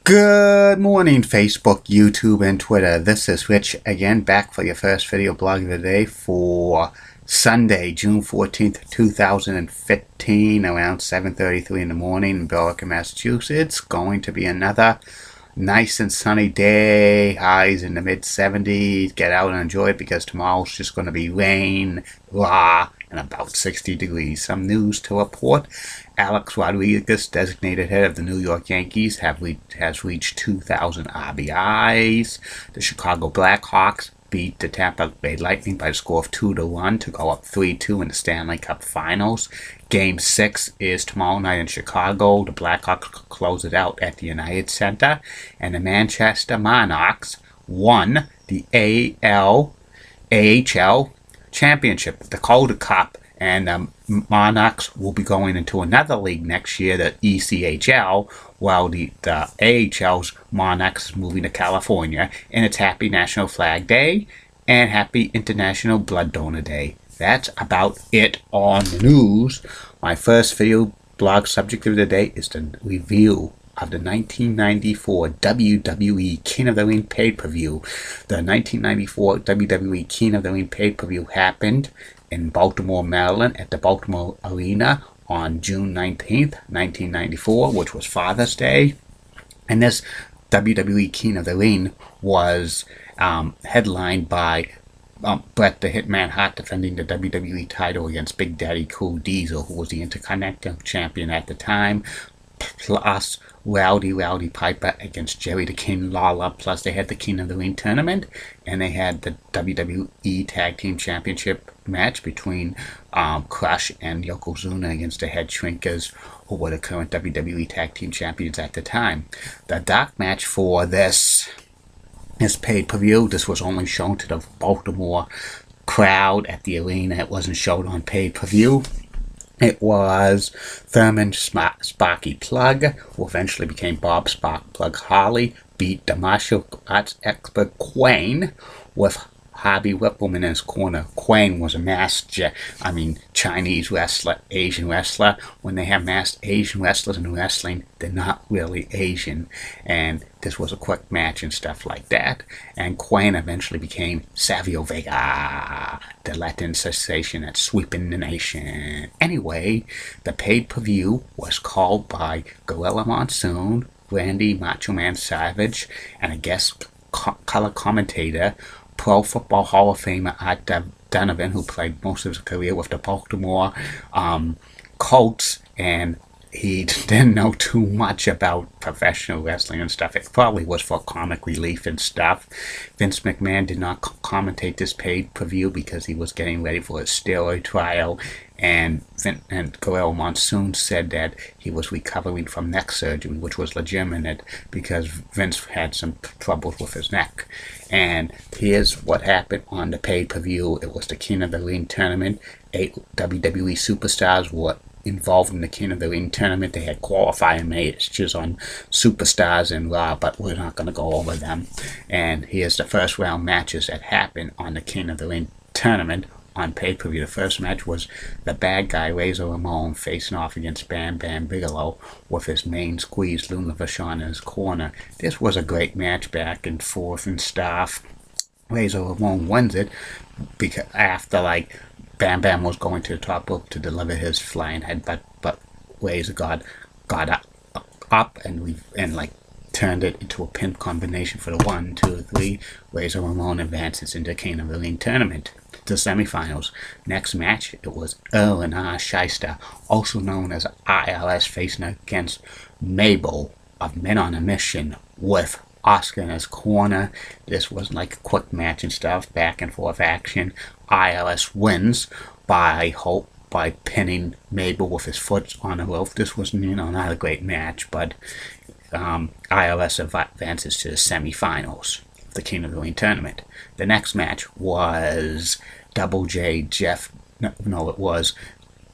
Good morning, Facebook, YouTube, and Twitter. This is Rich again, back for your first video blog of the day for Sunday, June 14th, 2015, around 7:33 in the morning in Berwick, Massachusetts. Going to be another nice and sunny day, highs in the mid-70s. Get out and enjoy it because tomorrow's just going to be rain, and about 60 degrees. Some news to report. Alex Rodriguez, designated head of the New York Yankees, has reached 2,000 RBIs. The Chicago Blackhawks beat the Tampa Bay Lightning by a score of 2-1 to go up 3-2 in the Stanley Cup Finals. Game 6 is tomorrow night in Chicago. The Blackhawks close it out at the United Center. And the Manchester Monarchs won the AHL Championship, the Calder Cup, and the Monarchs will be going into another league next year, the ECHL, while the AHL's Monarchs is moving to California, and it's Happy National Flag Day and Happy International Blood Donor Day. That's about it on the news. My first video blog subject of the day is the review of the 1994 WWE King of the Ring pay-per-view. The 1994 WWE King of the Ring pay-per-view happened in Baltimore, Maryland at the Baltimore Arena on June 19th, 1994, which was Father's Day. And this WWE King of the Ring was headlined by Bret the Hitman Hart defending the WWE title against Big Daddy Cool Diesel, who was the Intercontinental Champion at the time, plus Rowdy Piper against Jerry the King Lawler. Plus they had the King of the Ring tournament, and they had the WWE Tag Team Championship match between Crush and Yokozuna against the Head Shrinkers, who were the current WWE Tag Team Champions at the time. The dark match for this pay-per-view, this was only shown to the Baltimore crowd at the arena. It wasn't shown on pay-per-view. It was Thurman Sparky Plug, who eventually became Bob Spark Plug Harley, beat the martial arts expert Quane with Harvey Whippleman in his corner. Quane was a masked, Chinese wrestler, Asian wrestler. When they have masked Asian wrestlers in wrestling, they're not really Asian. And this was a quick match and stuff like that. And Quane eventually became Savio Vega, the Latin sensation that's sweeping the nation. Anyway, the pay-per-view was called by Gorilla Monsoon, Randy Macho Man Savage, and a guest color commentator, Pro Football Hall of Famer Art Donovan, who played most of his career with the Baltimore Colts, and he didn't know too much about professional wrestling and stuff. It probably was for comic relief and stuff. Vince McMahon did not commentate this pay-per-view because he was getting ready for his steroid trial, and Gorilla Monsoon said that he was recovering from neck surgery, which was legitimate because Vince had some troubles with his neck. And here's what happened on the pay-per-view. It was the King of the Ring tournament. 8 WWE superstars were involved in the King of the Ring tournament. They had qualifying matches on Superstars and Raw, but we're not going to go over them. And here's the first round matches that happened on the King of the Ring tournament on pay-per-view. The first match was the bad guy Razor Ramon facing off against Bam Bam Bigelow with his main squeeze Luna Vachon in his corner. This was a great match, back and forth and stuff. Razor Ramon wins it because after Bam Bam was going to the top rope to deliver his flying headbutt, but Razor got up and turned it into a pin combination for the 1, 2, 3. Razor Ramon advances into the King of the Ring tournament to semifinals. Next match, it was Earl and R. Shyster, also known as ILS, facing against Mabel of Men on a Mission with Oscar in his corner. This was like a quick match and stuff, back and forth action. ILS wins by pinning Mabel with his foot on the rope. This was not a great match, but ILS advances to the semifinals of the King of the Ring tournament. The next match was Double J Jeff, it was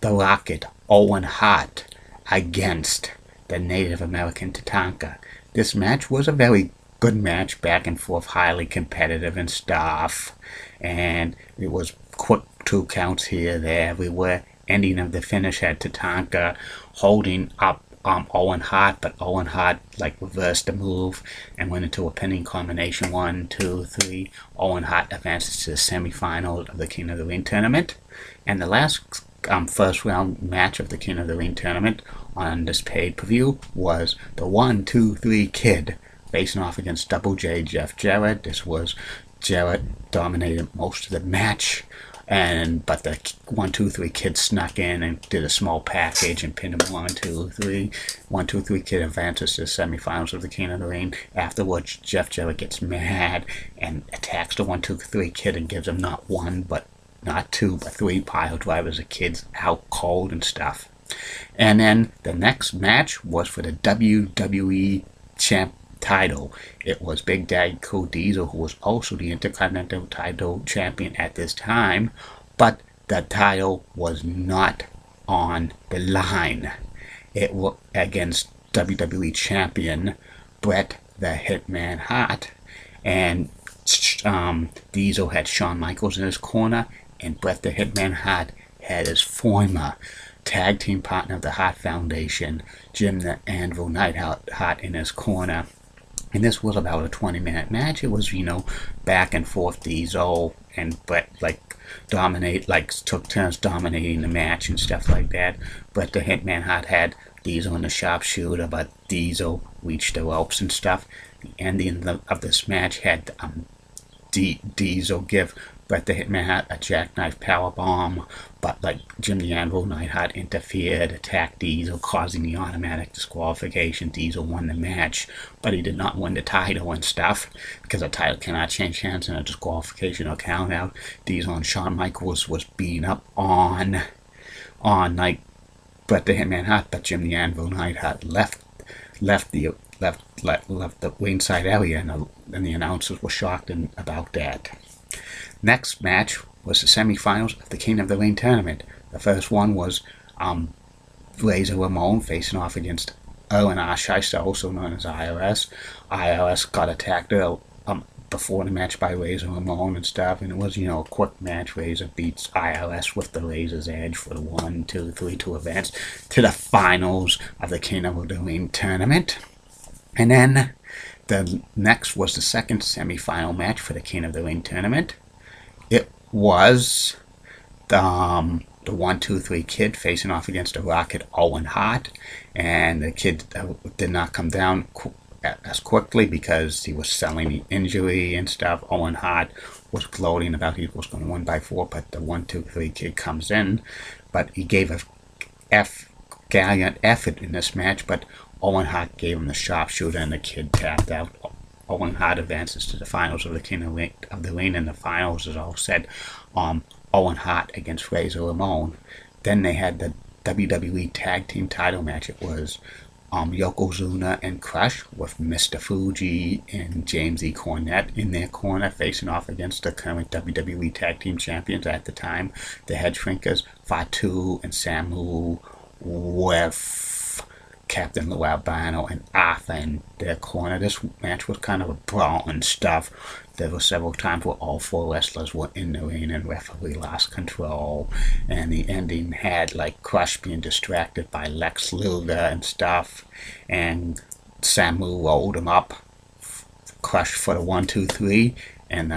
The Rocket Owen Hart against the Native American Tatanka. This match was a very good match, back and forth, highly competitive and stuff, and it was quick 2 counts here, there, everywhere. Ending of the finish had Tatanka holding up Owen Hart, but Owen Hart like reversed the move and went into a pinning combination. 1, 2, 3. Owen Hart advances to the semifinals of the King of the Ring tournament. And the last first round match of the King of the Ring tournament on this pay-per-view was the 1, 2, 3 Kid facing off against Double J Jeff Jarrett. This was Jarrett dominated most of the match, but the 1, 2, 3 Kid snuck in and did a small package and pinned him 1, 2, 3. 1, 2, 3 Kid advances to the semifinals of the King of the Ring. Afterwards, Jeff Jarrett gets mad and attacks the 1, 2, 3 Kid and gives him not 1, but not 2, but 3 pile drivers. The Kid's out cold and stuff. And then the next match was for the WWE Champ title. It was Big Daddy Cool Diesel, who was also the Intercontinental title champion at this time, but the title was not on the line. It was against WWE champion Bret the Hitman Hart, and Diesel had Shawn Michaels in his corner, and Bret the Hitman Hart had his former tag team partner of the Hart Foundation, Jim the Anvil Neidhart, in his corner. And this was about a 20-minute match. It was, back and forth. Diesel and Bret took turns dominating the match and stuff like that. Bret the Hitman Hart had Diesel in the sharpshooter, but Diesel reached the ropes and stuff. The ending of this match had Diesel give Bret the Hitman Hart a jackknife powerbomb, but Jim the Anvil Neidhart interfered, attacked Diesel, causing the automatic disqualification. Diesel won the match, but he did not win the title and stuff, because a title cannot change hands in a disqualification or count out. Diesel and Shawn Michaels was beating up on Bret the Hitman Hart, but Jim the Anvil Neidhart left the ringside area, and the announcers were shocked about that. Next match was the semifinals of the King of the Ring tournament. The first one was Razor Ramon facing off against Erwin Arsheister, also known as IRS. IRS got attacked before the match by Razor Ramon and stuff, and it was, a quick match. Razor beats IRS with the Razor's Edge for the 1, 2, 3 to advance to the finals of the King of the Ring tournament. And then the next was the second semifinal match for the King of the Ring tournament. It was the 1, 2, 3 Kid facing off against the Rocket Owen Hart, and the Kid did not come down as quickly because he was selling the injury and stuff. Owen Hart was gloating about he was going to win by 4, but the 1, 2, 3 Kid comes in, but he gave a gallant effort in this match, but Owen Hart gave him the sharpshooter and the Kid tapped out. Owen Hart advances to the finals of the King of the Ring, and the finals is all said. Owen Hart against Razor Ramon. Then they had the WWE Tag Team title match. It was Yokozuna and Crush with Mr. Fuji and James E. Cornette in their corner, facing off against the current WWE Tag Team champions at the time, the Head Shrinkers, Fatu and Samu, with Captain Lou Albano and Arthur in their corner. This match was kind of a brawl and stuff. There were several times where all 4 wrestlers were in the ring and referee lost control, and the ending had Crush being distracted by Lex Luger and stuff, and Samu rolled him up, Crush for the 1, 2, 3, and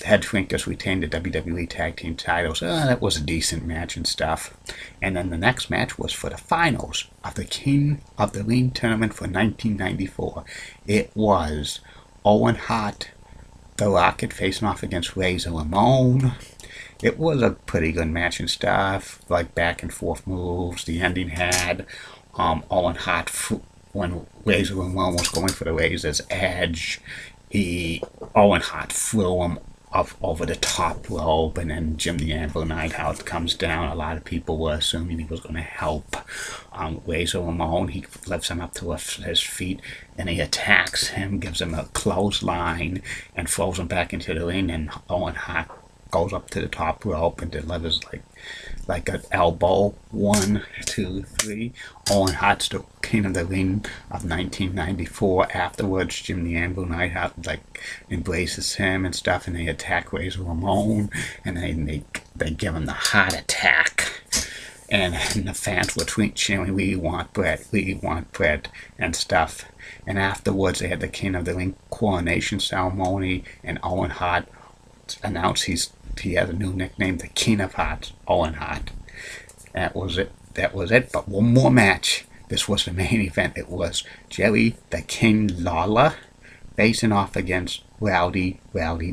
Head Shrinkers retained the WWE Tag Team titles. That was a decent match and stuff. And then the next match was for the finals of the King of the Ring tournament for 1994. It was Owen Hart, the Rocket, facing off against Razor Ramon. It was a pretty good match and stuff, back and forth moves. The ending had Owen Hart, when Razor Ramon was going for the Razor's Edge, Owen Hart threw him over the top rope, and then Jim the Anvil Neidhart comes down. A lot of people were assuming he was going to help Razor Ramon. He lifts him up to his feet, and he attacks him, gives him a clothesline, and throws him back into the ring, and Owen Hart goes up to the top rope and delivers like an elbow. 1, 2, 3. Owen Hart's the King of the Ring of 1994. Afterwards, Jim the Anvil Neidhart embraces him and stuff, and they attack Razor Ramon, and they give him the heart attack. and the fans were cheering, "We want Bret, we want Bret," and stuff. And afterwards, they had the King of the Ring coronation ceremony, and Owen Hart announced he has a new nickname, the King of Hearts, Owen Hart. That was it. That was it. But one more match. This was the main event. It was Jerry the King Lawler facing off against Rowdy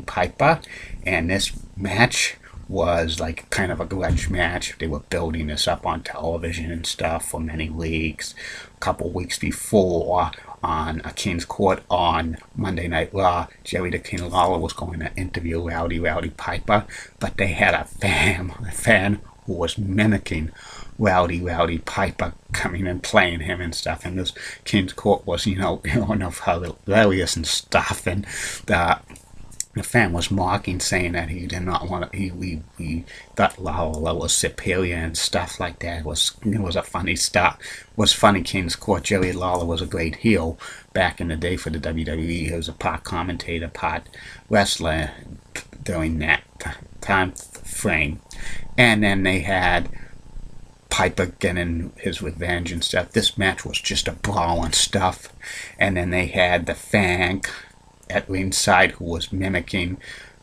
Piper, and this match was like kind of a grudge match. They were building this up on television and stuff for many weeks. A couple weeks before, on a King's Court on Monday Night Raw, Jerry the King Lawler was going to interview Rowdy Piper, but they had a fan who was mimicking Rowdy Piper coming and playing him and stuff. And this King's Court was, hilarious and stuff. And the fan was mocking, saying that he did not want to. He thought Lawler was superior and stuff like that. It was a funny stuff. It was funny. King's Court. Jerry Lawler was a great heel back in the day for the WWE. He was a part commentator, part wrestler during that time frame. And then they had Piper getting his revenge and stuff. This match was just a brawl and stuff. And then they had the Fang at ringside who was mimicking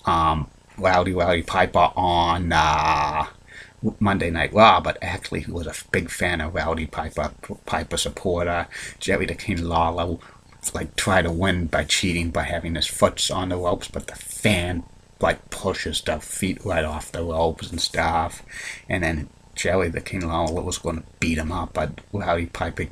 Rowdy Piper on Monday Night Raw, but actually he was a big fan of Rowdy Piper supporter. Jerry the King Lawler tried to win by cheating by having his foot on the ropes, but the fan pushes the feet right off the ropes and stuff. And then Jerry the King Lawler was going to beat him up, but Rowdy Piper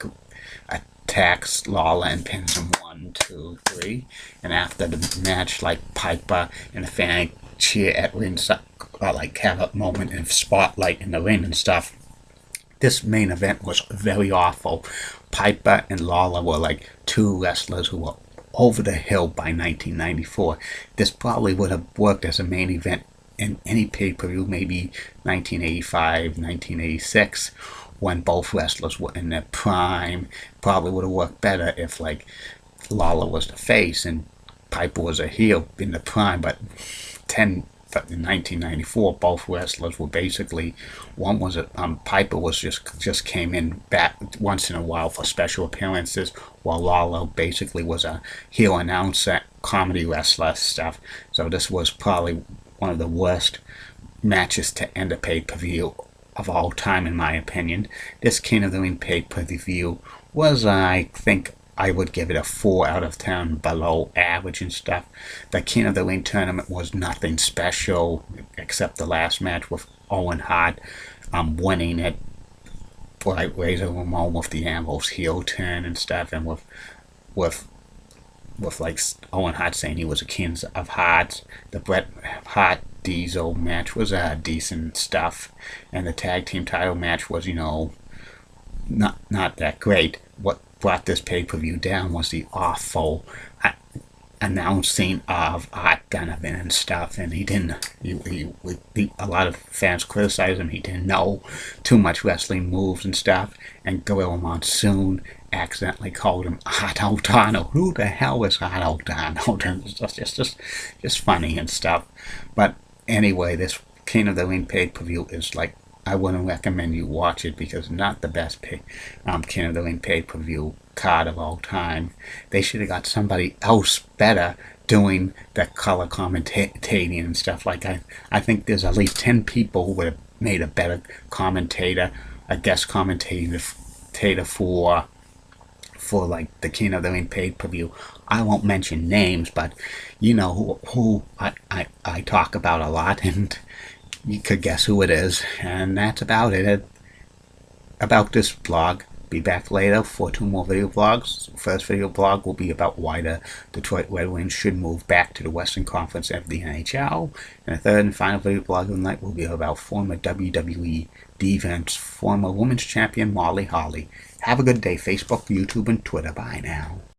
attacks Lawler and pins him 1, 2, 3. And after the match, Piper and the fan cheer at ringside, have a moment of spotlight in the ring and stuff. This main event was very awful. Piper and Lawler were two wrestlers who were over the hill by 1994. This probably would have worked as a main event in any pay-per-view, maybe 1985, 1986, when both wrestlers were in their prime. Probably would have worked better if Lawler was the face and Piper was a heel in the prime. But in 1994, both wrestlers were basically, one was Piper was just came in back once in a while for special appearances, while Lawler basically was a heel announcer, comedy wrestler stuff. So this was probably one of the worst matches to end a pay-per-view of all time, in my opinion. This King of the Ring pay-per-view was, I think, I would give it a 4 out of 10, below average and stuff. The King of the Ring tournament was nothing special, except the last match with Owen Hart winning it for Razor Ramon with the Ambrose heel turn and stuff, and with Owen Hart saying he was a King of Hearts. The Bret Hart Diesel match was decent stuff, and the tag team title match was, not that great. What brought this pay-per-view down was the awful announcing of Art Donovan and stuff, and a lot of fans criticized him. He didn't know too much wrestling moves and stuff, and Gorilla Monsoon accidentally called him Art O'Donnell. Who the hell is Art O'Donnell? It's just funny and stuff. But anyway, this King of the Ring pay-per-view is I wouldn't recommend you watch it, because it's not the best King of the Ring pay-per-view card of all time. They should have got somebody else better doing the color commentating and stuff. I think there's at least 10 people who would have made a better commentator, a guest commentator for the King of the Ring pay-per-view. I won't mention names, but you know who I talk about a lot, and you could guess who it is. And that's about it about this vlog. Be back later for 2 more video vlogs. First video vlog will be about why the Detroit Red Wings should move back to the Western Conference of the NHL. And the third and final video vlog of the night will be about former WWE Divas, former Women's Champion Molly Holly. Have a good day, Facebook, YouTube, and Twitter. Bye now.